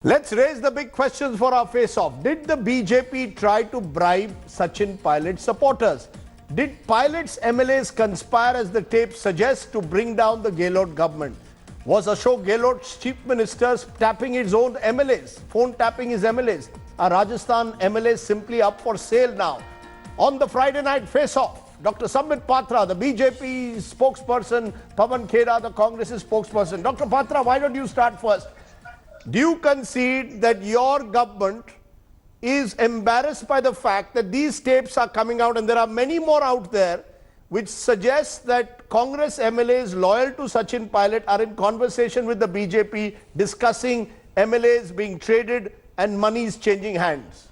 Let's raise the big questions for our face-off. Did the BJP try to bribe Sachin Pilot supporters? Did Pilot's MLAs conspire, as the tape suggests, to bring down the Gehlot government? Was Ashok Gehlot's chief minister tapping his own MLAs, phone tapping his MLAs? Are Rajasthan MLAs simply up for sale now? On the Friday night face-off, Dr. Sambit Patra, the BJP spokesperson, Pawan Khera, the Congress spokesperson. Dr. Patra, why don't you start first? Do you concede that your government is embarrassed by the fact that these tapes are coming out, and there are many more out there, which suggests that Congress MLAs loyal to Sachin Pilot are in conversation with the BJP discussing MLAs being traded and monies changing hands?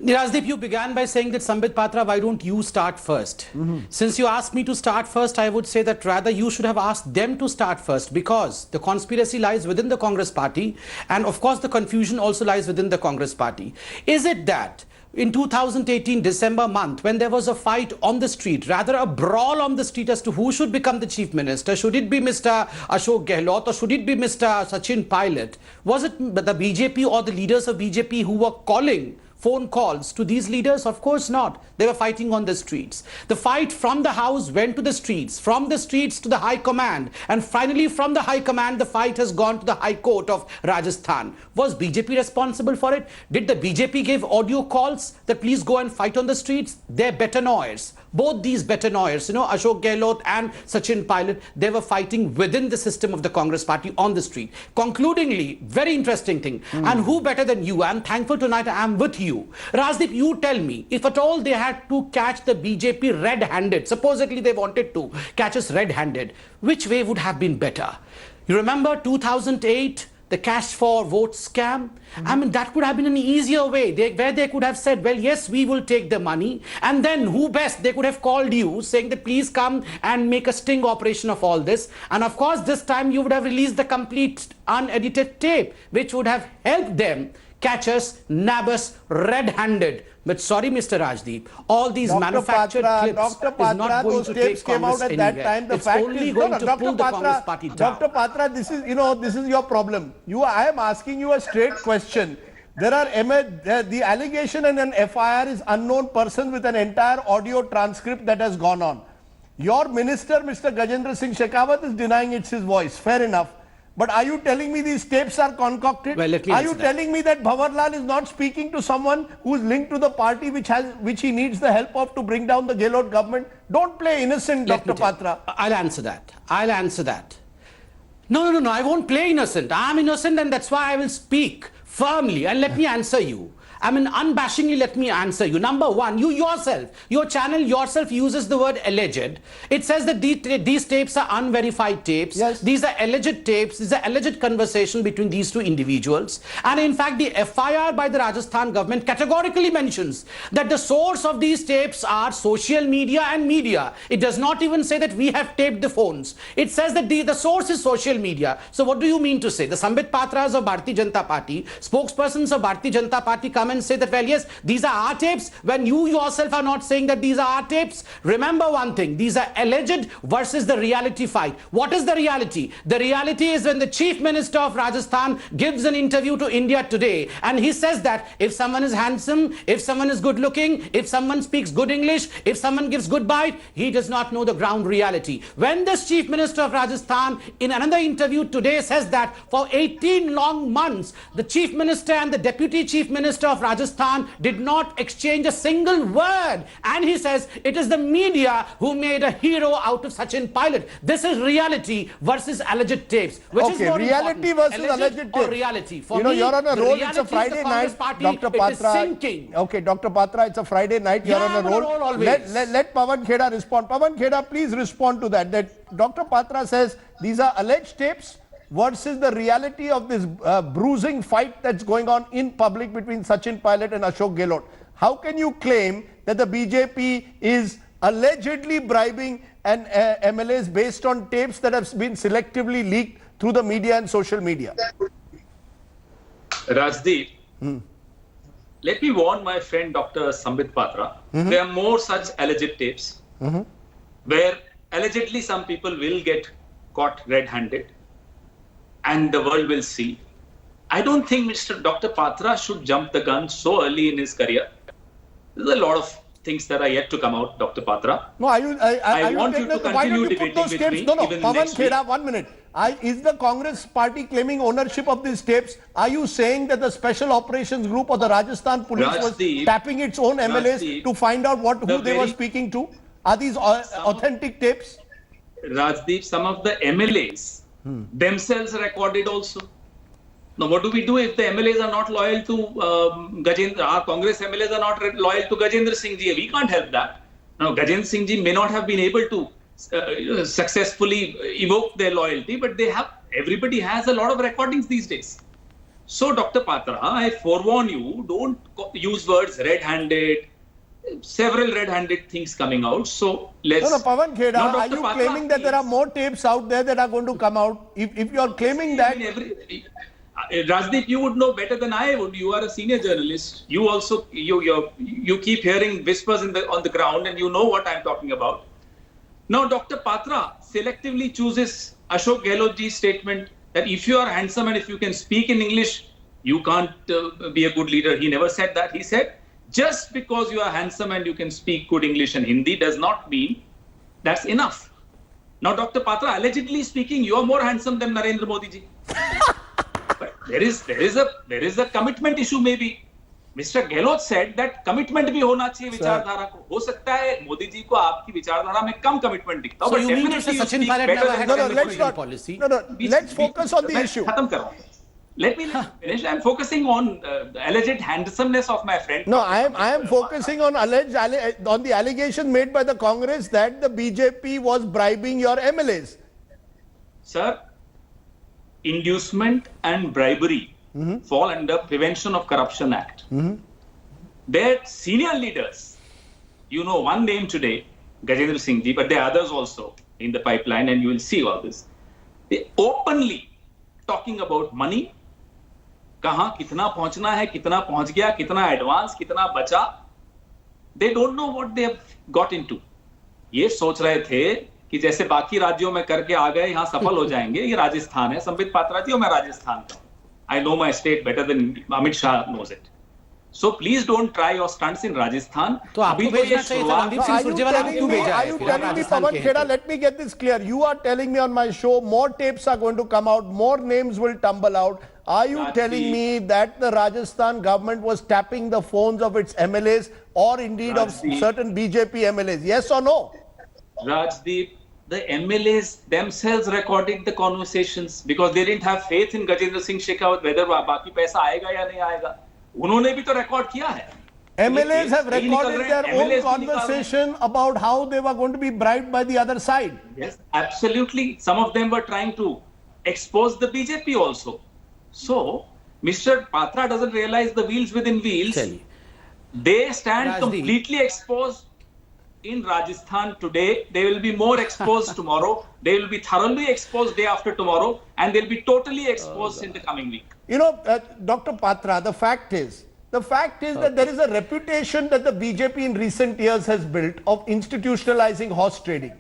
Rajdeep, you began by saying that Sambit Patra, why don't you start first? Since you asked me to start first, I would say that rather you should have asked them to start first, because the conspiracy lies within the Congress party, and of course the confusion also lies within the Congress party. Is it that in 2018 December month, when there was a fight on the street, rather a brawl on the street as to who should become the chief minister, should it be Mr. Ashok Gehlot or should it be Mr. Sachin Pilot, was it the BJP or the leaders of BJP who were calling phone calls to these leaders? Of course not. They were fighting on the streets. The fight from the house went to the streets, from the streets to the high command, and finally from the high command the fight has gone to the High Court of Rajasthan. Was BJP responsible for it? Did the BJP give audio calls that please go and fight on the streets? They're betanoirs. Both these betanoirs, Ashok Gehlot and Sachin Pilot, they were fighting within the system of the Congress party on the street. Concludingly, very interesting thing, and who better than you? I'm thankful tonight I am with you. Rajdeep, you tell me, if at all they had to catch the BJP red-handed, supposedly they wanted to catch us red-handed, which way would have been better? You remember 2008? The cash for vote scam? I mean, that could have been an easier way where they could have said, well, yes, we will take the money. And then who best? They could have called you saying that please come and make a sting operation of all this. And of course, this time you would have released the complete unedited tape, which would have helped them catch us, nab us red-handed. But sorry, Mr. Rajdeep, all these manufactured clips is not going to take Congress anywhere. It's only going to pull the Congress party down. Dr. Patra, this is your problem. I am asking you a straight question. There are the allegation in an FIR is unknown person with an entire audio transcript that has gone on. Your minister, Mr. Gajendra Singh Shekhawat, is denying it's his voice. Fair enough. But are you telling me these tapes are concocted? Well, let me are you telling me that Bhanwar is not speaking to someone who is linked to the party which he needs the help of to bring down the Gehlot government? Don't play innocent, Dr. Patra. I'll answer that. No, I won't play innocent. I'm innocent, and that's why I will speak firmly, and let me answer you. I mean, unabashingly, let me answer you. Number one, you yourself, your channel yourself uses the word alleged. It says that these tapes are unverified tapes. Yes. These are alleged tapes. These are alleged conversation between these two individuals. And in fact, the FIR by the Rajasthan government categorically mentions that the source of these tapes are social media and media. It does not even say that we have taped the phones. It says that the source is social media. So what do you mean to say? The Sambit Patras of Bharatiya Janata Party, spokespersons of Bharatiya Janata Party come and say that, well, yes, these are our tapes, when you yourself are not saying that these are our tapes. Remember one thing, these are alleged versus the reality fight. What is the reality? The reality is when the chief minister of Rajasthan gives an interview to India Today, and he says that if someone is handsome, if someone is good looking, if someone speaks good English, if someone gives good bite, he does not know the ground reality. When this chief minister of Rajasthan in another interview today says that for 18 long months, the chief minister and the deputy chief minister of Rajasthan did not exchange a single word, and he says it is the media who made a hero out of Sachin Pilot. This is reality versus alleged tapes. Which is more reality important? versus alleged tapes. Or reality? For me, you're on a roll. It's a reality Friday night, party, Dr. Patra. It is sinking. Okay, Dr. Patra, it's a Friday night. You're on a roll. Always. Let Pawan Khera respond. Pawan Khera, please respond to that. That Dr. Patra says these are alleged tapes versus the reality of this bruising fight that's going on in public between Sachin Pilot and Ashok Gehlot. How can you claim that the BJP is allegedly bribing an MLAs based on tapes that have been selectively leaked through the media and social media? Rajdeep, let me warn my friend Dr. Sambit Patra. There are more such alleged tapes where allegedly some people will get caught red-handed. and the world will see. I don't think Mr. Dr. Patra should jump the gun so early in his career. There's a lot of things that are yet to come out, Dr. Patra. No, I want you to why don't continue you put debating those with tapes? me No, even Pavan next week. Khera, 1 minute. Is the Congress party claiming ownership of these tapes? Are you saying that the Special Operations Group or the Rajasthan Police was Rajdeep, tapping its own MLAs Rajdeep, to find out who they were very- speaking to? Are these authentic tapes? Rajdeep, some of the MLAs themselves recorded also. Now, what do we do if the MLAs are not loyal to Gajendra? Our Congress MLAs are not loyal to Gajendra Singh Ji. We can't help that. Now, Gajendra Singh Ji may not have been able to successfully evoke their loyalty, but they have. Everybody has a lot of recordings these days. So, Dr. Patra, I forewarn you: don't use words red-handed. Several red-handed things coming out. So let's. No, Pavan Khera, Now, are Dr. you Patra, claiming that there are more tapes out there that are going to come out? If you are claiming that. Rajdeep, you would know better than I would. You are a senior journalist. You also you keep hearing whispers on the ground, and you know what I'm talking about. Now, Dr. Patra selectively chooses Ashok Gehlot ji's statement that if you are handsome and if you can speak in English, you can't be a good leader. He never said that. He said, just because you are handsome and you can speak good English and Hindi does not mean that's enough. Now, Dr. Patra, allegedly speaking, you are more handsome than Narendra Modi ji. But there is a commitment issue maybe. Mr. Gehlot said that commitment भी होना चाहिए विचारधारा को. हो सकता है मोदी जी को आपकी विचारधारा में कम commitment दिखता हो. So but you mean definitely Mr. you Sachin speak Pilot better never than had No, a Narendra let's Modi. not. policy? Let's focus on the issue. खत्म करो. Let me finish. I'm focusing on the alleged handsomeness of my friend. No, I am focusing on on the allegation made by the Congress that the BJP was bribing your MLAs. Sir, inducement and bribery fall under Prevention of Corruption Act. Their senior leaders, you know one name today, Gajendra Singh Ji, but there are others also in the pipeline, and you will see all this. They openly talking about money, कहाँ कितना पहुंचना है, कितना पहुंच गया, कितना advance, कितना बचा. They don't know what they have got into. ये सोच रहे थे कि जैसे बाकी राज्यों में करके आ गए, यहाँ सफल हो जाएंगे. ये राजस्थान है, संबित पात्रा जी, और मैं राजस्थान का हूँ. I know my state better than Amit Shah knows it. So please don't try your stunts in Rajasthan. तो आपको भेजना चाहिए था रणदीप सिंह Are you सुरजेवाला, आप क्यों भेजा are है you फिर आप telling me, राजस्थान Pavan के हैं Khera, तो? let me get this clear. You are telling me on my show more tapes are going to come out, more names will tumble out. Are you Rajdeep. telling me that the Rajasthan government was tapping the phones of its MLAs or indeed of Rajdeep. certain BJP MLAs? Yes or no? Rajdeep, the MLAs themselves recorded the conversations because they didn't have faith in Gajendra Singh Shekhawat whether बाकी पैसा आएगा या नहीं आएगा. उन्होंने भी तो record किया है. MLAs have नहीं निकल recorded रहे, their MLAs own भी निकाल रहे. conversation about how they were going to be bribed by the other side. Yes, absolutely. Some of them were trying to expose the BJP also. So, Mr. Patra doesn't realize the wheels within wheels. चलिए. They stand Rajdeep. completely exposed in Rajasthan today. They will be more exposed tomorrow. They will be thoroughly exposed day after tomorrow. And they'll be totally exposed in the coming week. You know, Dr. Patra, the fact is that there is a reputation that the BJP in recent years has built of institutionalizing horse trading.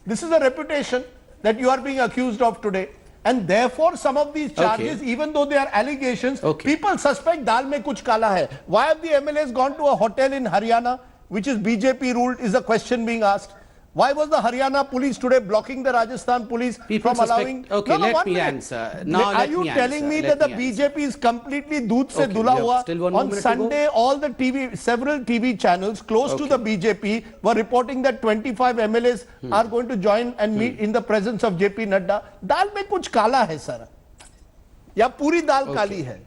This is a reputation that you are being accused of today. And therefore, some of these charges, even though they are allegations, people suspect dal mein kuch kala hai. Why have the MLAs gone to a hotel in Haryana, which is BJP ruled, is a question being asked. Why was the Haryana police today blocking the Rajasthan police People from suspect- allowing... Okay, let 1 me minute. answer. Now Are let you me telling answer. me Let that the me BJP is completely doodh se Okay, dhula we have hua? still 1 more On minute to go. Sunday, all the several TV channels close to the BJP were reporting that 25 MLAs are going to join and meet in the presence of JP Nadda. Dal mein kuch kala hai, sir. या पूरी दाल काली है.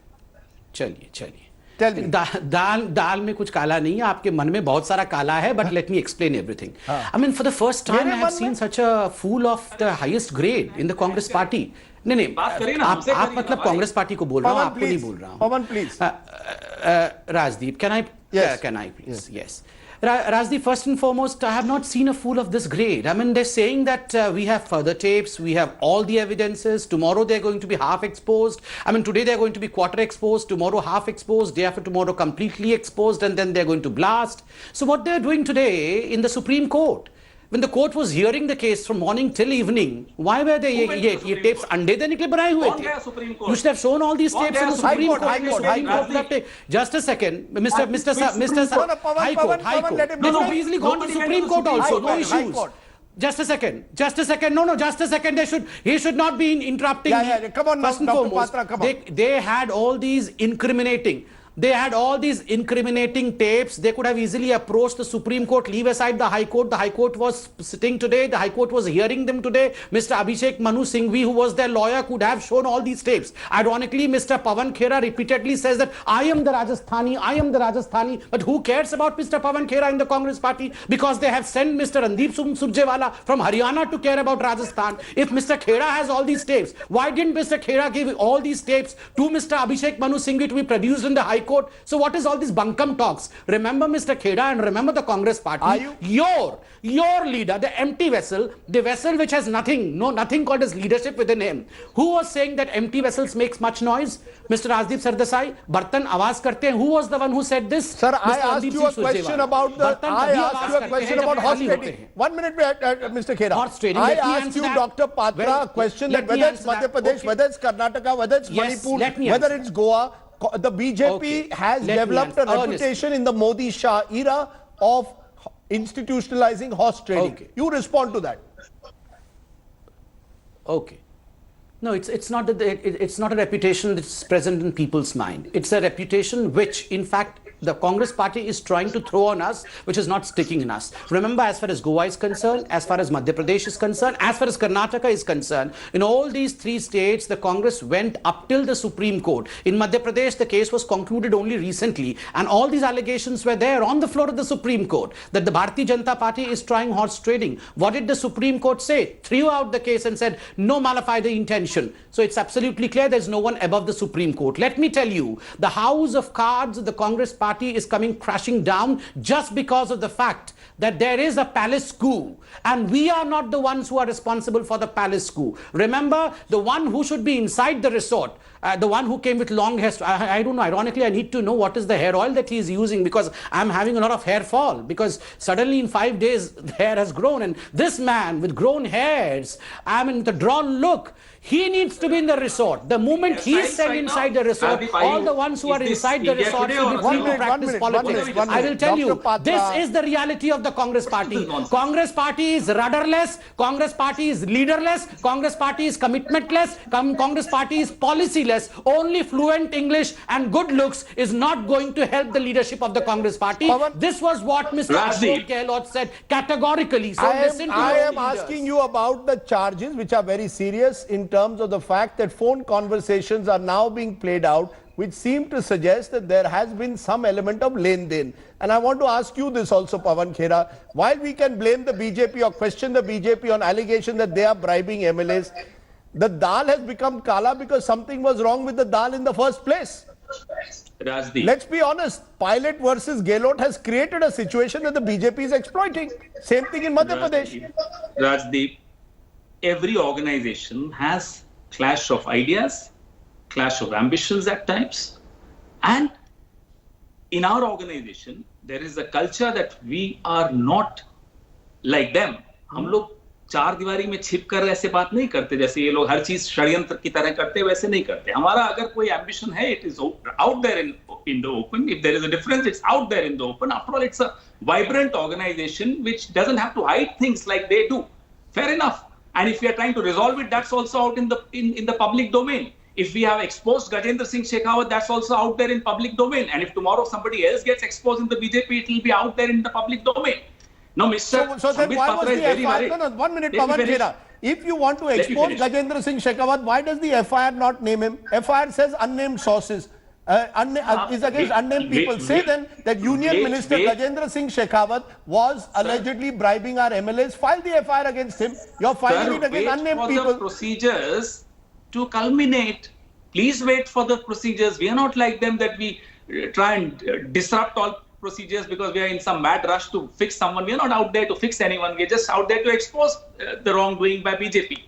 चलिए Tell me. दाल में कुछ काला नहीं है, आपके मन में बहुत सारा काला है, but let me explain everything. I mean, for the first time, I have seen such a fool of the highest grade in the Congress party. नहीं बात करिए ना, हमसे आप करिए मतलब ना, कांग्रेस पार्टी को बोल रहा हूँ, Pavan, आपको नहीं please. बोल रहा हूँ. Pavan, please. Rajdeep, can I? Yes. Can I please? Yes. Rajdeep, first and foremost, I have not seen a fool of this grade. I mean, they're saying that we have further tapes, we have all the evidences. Tomorrow they're going to be half exposed. I mean, today they're going to be quarter exposed, tomorrow half exposed, day after tomorrow completely exposed, and then they're going to blast. So what they're doing today in the Supreme Court, When the court was hearing the case from morning till evening, why were they ये tapes अंडे देने के लिए बनाए हुए थे? You should have shown all these tapes in the Supreme Court. High Court. Just a second, High Court. They could have easily gone to Supreme Court also. No issues. Just a second. No, just a second. He should not be interrupting. Yeah. Come on now, First and Dr. foremost, Patra, come on. They had all these incriminating tapes. They could have easily approached the Supreme Court, leave aside the High Court. The High Court was sitting today. The High Court was hearing them today. Mr. Abhishek Manu Singhvi, who was their lawyer, could have shown all these tapes. Ironically, Mr. Pawan Khera repeatedly says that I am the Rajasthani. But who cares about Mr. Pawan Khera in the Congress party? Because they have sent Mr. Rajdeep Surjewala from Haryana to care about Rajasthan. If Mr. Khera has all these tapes, why didn't Mr. Khera give all these tapes to Mr. Abhishek Manu Singhvi to be produced in the High Court? So what is all these bunkum talks? Remember Mr. Khera and remember the Congress party. Your leader, the empty vessel, the vessel which has nothing called as leadership within him. Who was saying that empty vessels makes much noise? Mr. Rajdeep Sardesai, Bartan awaaz karte hain. Who was the one who said this? Sir, I asked you a question about horse trading. 1 minute, Mr. Khera. Horse trading. I asked you, Dr. Patra, a question that whether it's Madhya Pradesh, whether it's Karnataka, whether it's Manipur, whether it's Goa, the BJP has developed a reputation in the Modi-Shah era of institutionalizing horse trading. You respond to that. Okay. No, it's not a reputation that's present in people's mind. It's a reputation which, in fact, the Congress party is trying to throw on us, which is not sticking in us. Remember, as far as Goa is concerned, as far as Madhya Pradesh is concerned, as far as Karnataka is concerned, in all these three states, the Congress went up till the Supreme Court. In Madhya Pradesh, the case was concluded only recently, and all these allegations were there on the floor of the Supreme Court, that the Bharatiya Janata Party is trying horse trading. What did the Supreme Court say? Threw out the case and said, no mala fide intention. So it's absolutely clear there's no one above the Supreme Court. Let me tell you, the house of cards of the Congress party is coming crashing down just because of the fact that there is a palace coup, and we are not the ones who are responsible for the palace coup. Remember, the one who should be inside the resort, the one who came with long hair, I don't know, ironically I need to know what is the hair oil that he is using, because I'm having a lot of hair fall, because suddenly in 5 days the hair has grown, and this man with grown hairs, I mean the drawn look, he needs to be in the resort. The moment he is sent inside the resort, all the ones who are inside the resort should be free to practice politics. I will tell you, this is the reality of the Congress party. Congress party is rudderless, Congress party is leaderless, Congress party is commitmentless, Congress party is policyless. Only fluent English and good looks is not going to help the leadership of the Congress party. This was what Mr. Gehlot said categorically. So I am asking you about the charges, which are very serious in terms of the fact that phone conversations are now being played out, which seem to suggest that there has been some element of len-den. And I want to ask you this also, Pawan Khera. While we can blame the BJP or question the BJP on allegation that they are bribing MLAs, the dal has become kala because something was wrong with the dal in the first place. Rajdeep. Let's be honest, Pilot versus Gehlot has created a situation that the BJP is exploiting. Same thing in Madhya Pradesh. Rajdeep, every organization has clash of ideas, clash of ambitions at times, and in our organization there is a culture that we are not like them. हम लोग चार दीवारी में छिप कर ऐसे बात नहीं करते जैसे ये लोग हर चीज षड्यंत्र की तरह करते, वैसे नहीं करते. हमारा अगर कोई ambition है, it is out there in the open. If there is a difference, it's out there in the open. After all, it's a vibrant organization which doesn't have to hide things like they do. Fair enough. And if we are trying to resolve it, that's also out in the public domain. If we have exposed Gajendra Singh Shekhawat, that's also out there in public domain. And if tomorrow somebody else gets exposed in the BJP, it will be out there in the public domain. Now, Mr. So then why was the FIR? No, 1 minute, Pawan Khera. If you want to expose Gajendra Singh Shekhawat, why does the FIR not name him? FIR says unnamed sources. Is against unnamed people. Say then that Union Minister Gajendra Singh Shekhawat was allegedly bribing our MLAs. File the FIR against him. You're filing it against unnamed people. Wait for the procedures to culminate. Please wait for the procedures. We are not like them that we try and disrupt all procedures because we are in some mad rush to fix someone. We are not out there to fix anyone. We are just out there to expose the wrongdoing by BJP.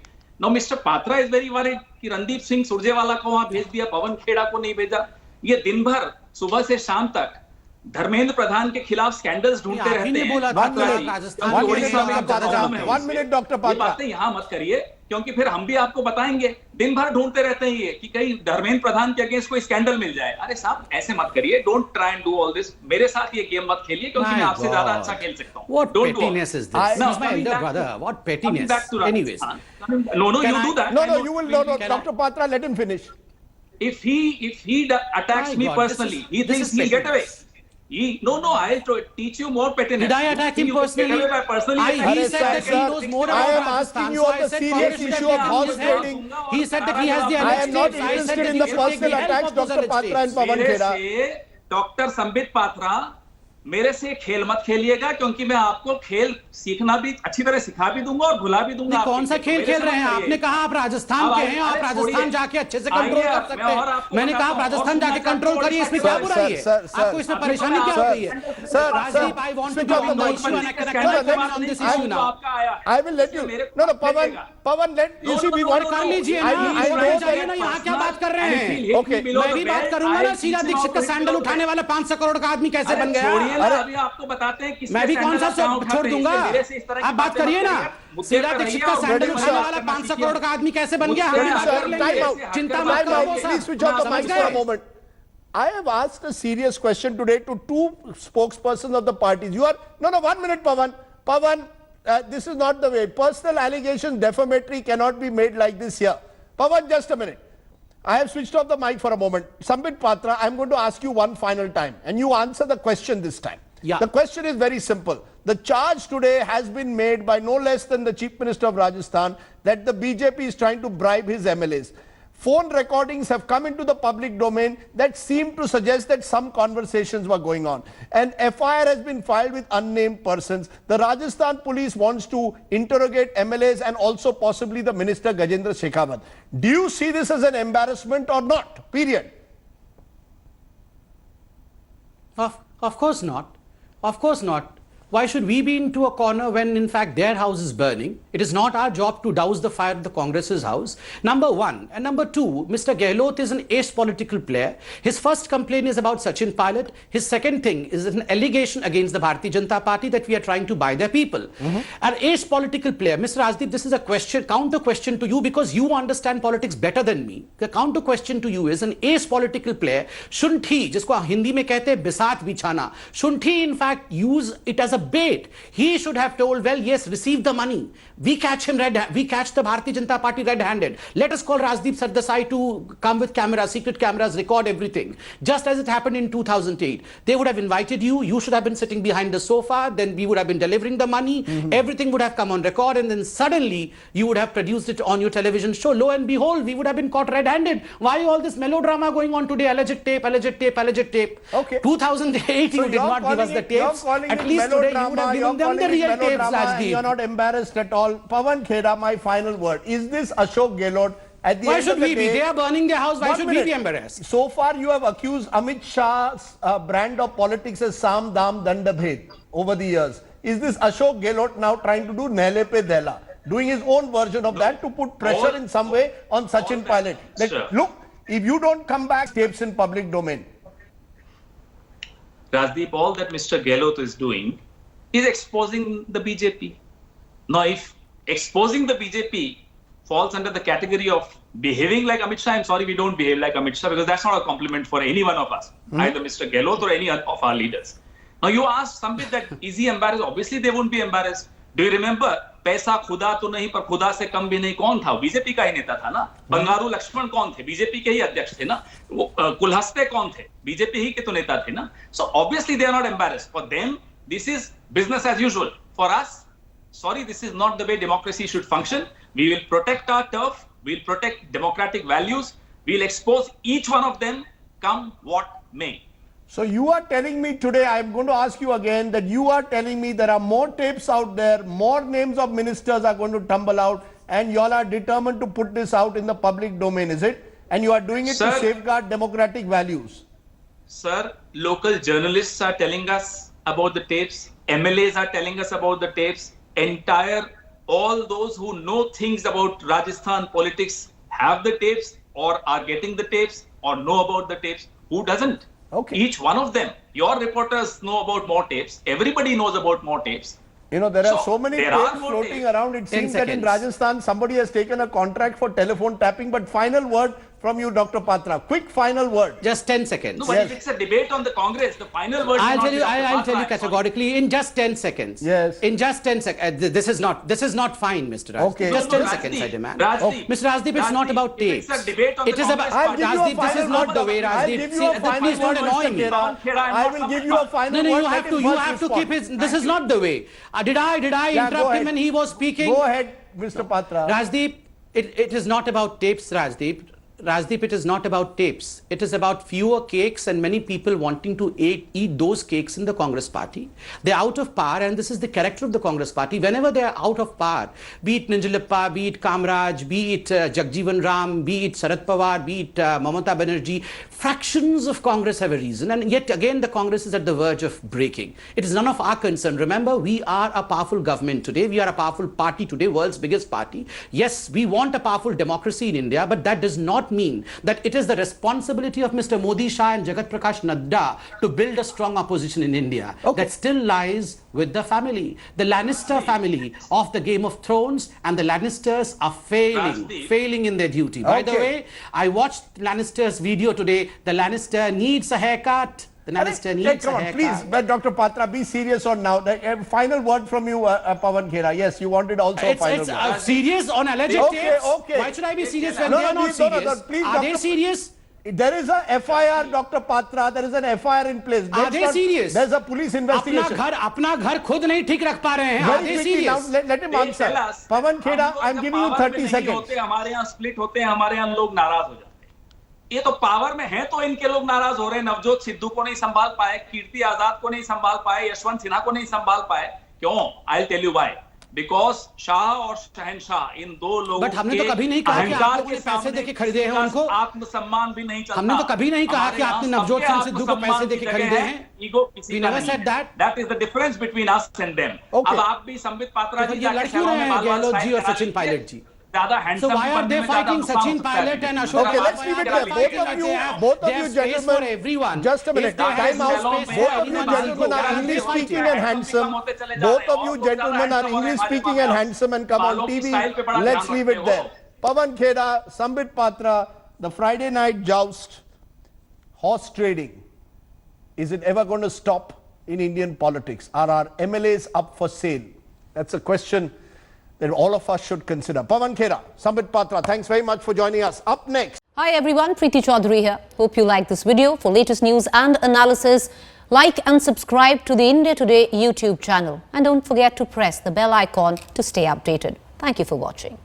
Now, Mr. Patra is very worried कि रणदीप सिंह सुरजेवाला को वहां भेज दिया, पवन खेड़ा को नहीं भेजा. ये दिन भर सुबह से शाम तक धर्मेंद्र प्रधान के खिलाफ स्कैंडल्स ढूंढते रहते हैं। बोला था राजस्थान One minute, Dr. ये Patra. बातें यहाँ मत करिए, क्योंकि फिर हम भी आपको बताएंगे। दिन भर ढूंढते रहते हैं ये कि कहीं धर्मेंद्र प्रधान के अगेंस्ट कोई स्कैंडल मिल जाए। अरे साहब ऐसे मत करिए, don't try and do all this. मेरे साथ ये गेम मत खेलिए, क्योंकि मैं आपसे ज्यादा अच्छा खेल सकता हूँ। What pettiness is this? This is my elder brother. What pettiness? Anyways. No, you do that. No, you will. No, Dr. Patra, let him finish. If he attacks me personally, he thinks he'll get away. No, I'll teach you more pettiness. Did I attack him personally? He said that he knows more about I am Rajasthan. asking you on the serious issue of horse trading. He said that he has the I am not alleged tapes. I said interested that in he the should take personal the help attacks, of those Dr. alleged Patra and tapes. Pawan मेरे Khera. से doctor Sambit Patra, मेरे से खेल मत खेलिएगा, क्योंकि मैं आपको खेल सीखना भी अच्छी तरह सिखा भी दूंगा और भुला भी दूंगा। कौन सा खेल खेल रहे हैं? आपने कहा आप राजस्थान के हैं, आप राजस्थान जाके अच्छे से कंट्रोल कर सकते हैं। मैंने कहा आप राजस्थान जाके कंट्रोल करिए, इसमें क्या बुराई है? आपको इसमें परेशानी क्या हो रही है? Rajdeep, I want to go on the issue and I can comment on this issue now. I will let you. No, Pawan, you see, we want कर लीजिए ना, I know जाइए ना, यहाँ क्या बात कर रहे हैं? Okay. मैं भी बात करूंगा ना, शीला दीक्षित का सैंडल उठाने वाला 500 करोड़ का आदमी कैसे बन गया? अभी आपको बताते हैं किसके मैं भी कौन सा सैंडल छोड़ दूंगा? आप बात करिए ना। शीला दीक्षित का सैंडल उठाने वाला 500 करोड़ का आदमी कैसे बन गया? हम भी बात कर लेंगे। चिंता मत करो sir. Please switch off the mic for a moment. I have asked a serious question today to two spokespersons of the parties. You are no, 1 minute, Pawan. Pawan, this is not the way. Personal allegations, defamatory, cannot be made like this here. Pawan, just a minute. I have switched off the mic for a moment. Sambit Patra, I'm going to ask you one final time, and you answer the question this time. Yeah. The question is very simple. The charge today has been made by no less than the Chief Minister of Rajasthan that the BJP is trying to bribe his MLAs. Phone recordings have come into the public domain that seem to suggest that some conversations were going on. An FIR has been filed with unnamed persons. The Rajasthan police wants to interrogate MLAs and also possibly the minister Gajendra Shekhawat. Do you see this as an embarrassment or not? Period. Of course not. Of course not. Why should we be into a corner when in fact their house is burning? It is not our job to douse the fire at the Congress's house. Number one. And number two, Mr. Gehlot is an ace political player. His first complaint is about Sachin Pilot. His second thing is an allegation against the Bharatiya Janata Party that we are trying to buy their people. An ace political player. Mr. Rajdeep, this is a question, counter question to you because you understand politics better than me. The counter question to you is an ace political player. Shouldn't he, जिसको हिंदी में कहते हैं बिसात बिछाना, shouldn't he in fact use it as a bait? He should have told, well, yes, receive the money. We catch the Bharatiya Janata Party red-handed. Let us call Rajdeep Sardesai to come with cameras, secret cameras, record everything. Just as it happened in 2008. They would have invited you. You should have been sitting behind the sofa. Then we would have been delivering the money. Everything would have come on record. And then suddenly you would have produced it on your television show. Lo and behold, we would have been caught red-handed. Why all this melodrama going on today? Alleged tape, alleged tape, alleged tape. Okay. 2008, you did not give us the tapes. At least today you would have given them the real tapes, Rajdeep. You are not embarrassed at all. Pawan Khera, my final word. Is this Ashok Gehlot at the Why end should of the we be? day? They are burning their house. Why 1 should minute. we be embarrassed? So far, you have accused Amit Shah's brand of politics as Sam Dam Dandabhed over the years. Is this Ashok Gehlot now trying to do Nele Pe Dela, doing his own version of that to put pressure in some way on Sachin Pilot? That, look, if you don't come back, tapes in public domain. Rajdeep, all that Mr. Gehlot is doing is exposing the BJP. Now, if exposing the BJP falls under the category of behaving like Amit Shah, I'm sorry, we don't behave like Amit Shah because that's not a compliment for any one of us, either Mr. Gehlot or any of our leaders. Now, you ask somebody that is he embarrassed? Obviously, they won't be embarrassed. Do you remember? पैसा खुदा तो नहीं पर खुदा से कम भी नहीं कौन था? बीजेपी का ही नेता था ना. बंगारू लक्ष्मण कौन थे? बीजेपी के ही अध्यक्ष थे ना. कुलहस्ते कौन थे? बीजेपी ही के तो नेता थे ना. So obviously they are not embarrassed. For them, this is business as usual. For us, sorry, this is not the way democracy should function. We will protect our turf. We'll protect democratic values. We'll expose each one of them, come what may. So you are telling me today, I'm going to ask you again, that you are telling me there are more tapes out there, more names of ministers are going to tumble out, and you all are determined to put this out in the public domain, is it? And you are doing it to safeguard democratic values. Sir, local journalists are telling us about the tapes. MLAs are telling us about the tapes. All those who know things about Rajasthan politics have the tapes or are getting the tapes or know about the tapes. Who doesn't? Okay. Each one of them. Your reporters know about more tapes. Everybody knows about more tapes. You know, there are so many there are tapes more floating tapes. around. It 10 seems that in seconds. Rajasthan, somebody has taken a contract for telephone tapping. But final word from you, Dr. Patra. Quick final word. Just 10 seconds. No, but if it's a debate on the Congress, the final word. I'll should tell you. not be Dr. I'll tell you Patra, categorically in just 10 seconds. Yes. In just 10 seconds. This is not fine, Mr. Rajdeep. Okay. Just No, 10 Rajdeep, seconds, I demand. Rajdeep, Mr. Rajdeep, it's not Rajdeep, about if tapes. it's a debate on the It is about. Congress I'll give you a Rajdeep, this final is not word. the way, I'll Rajdeep. give you a final Please don't word, annoy Mr. me. Khera. I will give you a final No, word. you Let have him to. You first have to respond. keep his. This is not the way. Did I Yeah, go interrupt him ahead. when he was speaking? Go ahead, Mr. Patra. Rajdeep, it is not about tapes, Rajdeep. Rajdeep, it is not about tapes. It is about fewer cakes and many people wanting to eat those cakes in the Congress party. They're out of power, and this is the character of the Congress party. Whenever they are out of power, be it Ninjalippa, be it Kamraj, be it Jagjeevan Ram, be it Sharad Pawar, be it Mamata Banerjee, fractions of Congress have a reason, and yet again the Congress is at the verge of breaking. It is none of our concern. Remember, we are a powerful government today. We are a powerful party today, world's biggest party. Yes, we want a powerful democracy in India, but that does not mean that it is the responsibility of Mr. Modi Shah and Jagat Prakash Nadda to build a strong opposition in India. Okay. That still lies with the family, the Lannister family of the Game of Thrones, and the Lannisters are failing in their duty. By the Okay. way, I watched Lannister's video today. The Lannister needs a haircut. The Lannister needs come a on, haircut. please, but Dr. Patra, be serious on now. Final word from you, Pawan Khera. Yes, you wanted also a final It's word. serious on alleged Okay, tapes. okay. Why should I be serious when No, they are no, not please, no, no, serious? no, please, Are they Dr. serious? There is a FIR, Dr. Patra. There is an FIR in place. Are they serious? There's a police investigation. अपना घर खुद नहीं ठीक रख पा रहे हैं. Are Very they quickly now, serious? let him They answer. tell us, Pawan Khera, हम लोग I'm जब giving you power में 30 नहीं seconds. होते, हमारे यहाँ स्प्लिट होते हैं, हमारे यहाँ लोग नाराज हो जाते हैं. ये तो पावर में है तो इनके लोग नाराज हो रहे हैं. नवजोत सिद्धू को नहीं संभाल पाए, कीर्ति आजाद को नहीं संभाल पाए, यशवंत सिन्हा को नहीं संभाल पाए. क्यों? I'll tell you why. Because Shah और शहनशाह इन दो लोगों But हमने तो कभी नहीं कहा कि आप लोगों ने पैसे देके खरीदे हैं उनको. आत्मसम्मान भी नहीं चलता. हमने तो कभी नहीं कहा कि आपने नवजोत सिंह सिद्धू को पैसे देके खरीदे हैं. ईगो किसी We का never नहीं said है. that. That is the difference between us and them. Okay. अब आप भी संबित पात्रा तो जी ये जाके लड़ क्यों सभा रहे में हैं बाल-बाल गेहलोत जी और स्टाइल सचिन करा पायलट लीजिए. जी? ज्यादा So handsome why are बनने they में ज्यादा fighting गुस्सा हो Sachin सकता है. Pilot and Ashok? Okay, let's leave it there. Both of you gentlemen, everyone. just a minute, If they have time out. space for Both of you anyone else to gentlemen go, are why are they English fighting? speaking and handsome. Both of you gentlemen are English speaking and handsome and come on TV. Let's leave it there. Pawan Khera, Sambit Patra, the Friday night joust, horse trading. Is it ever going to stop in Indian politics? Are our MLAs up for sale? That's a question that all of us should consider. Pawan Khera, Sambit Patra, thanks very much for joining us. Up next. Hi everyone, Preeti Chaudhary here. Hope you like this video. For latest news and analysis, like and subscribe to the India Today YouTube channel. And don't forget to press the bell icon to stay updated. Thank you for watching.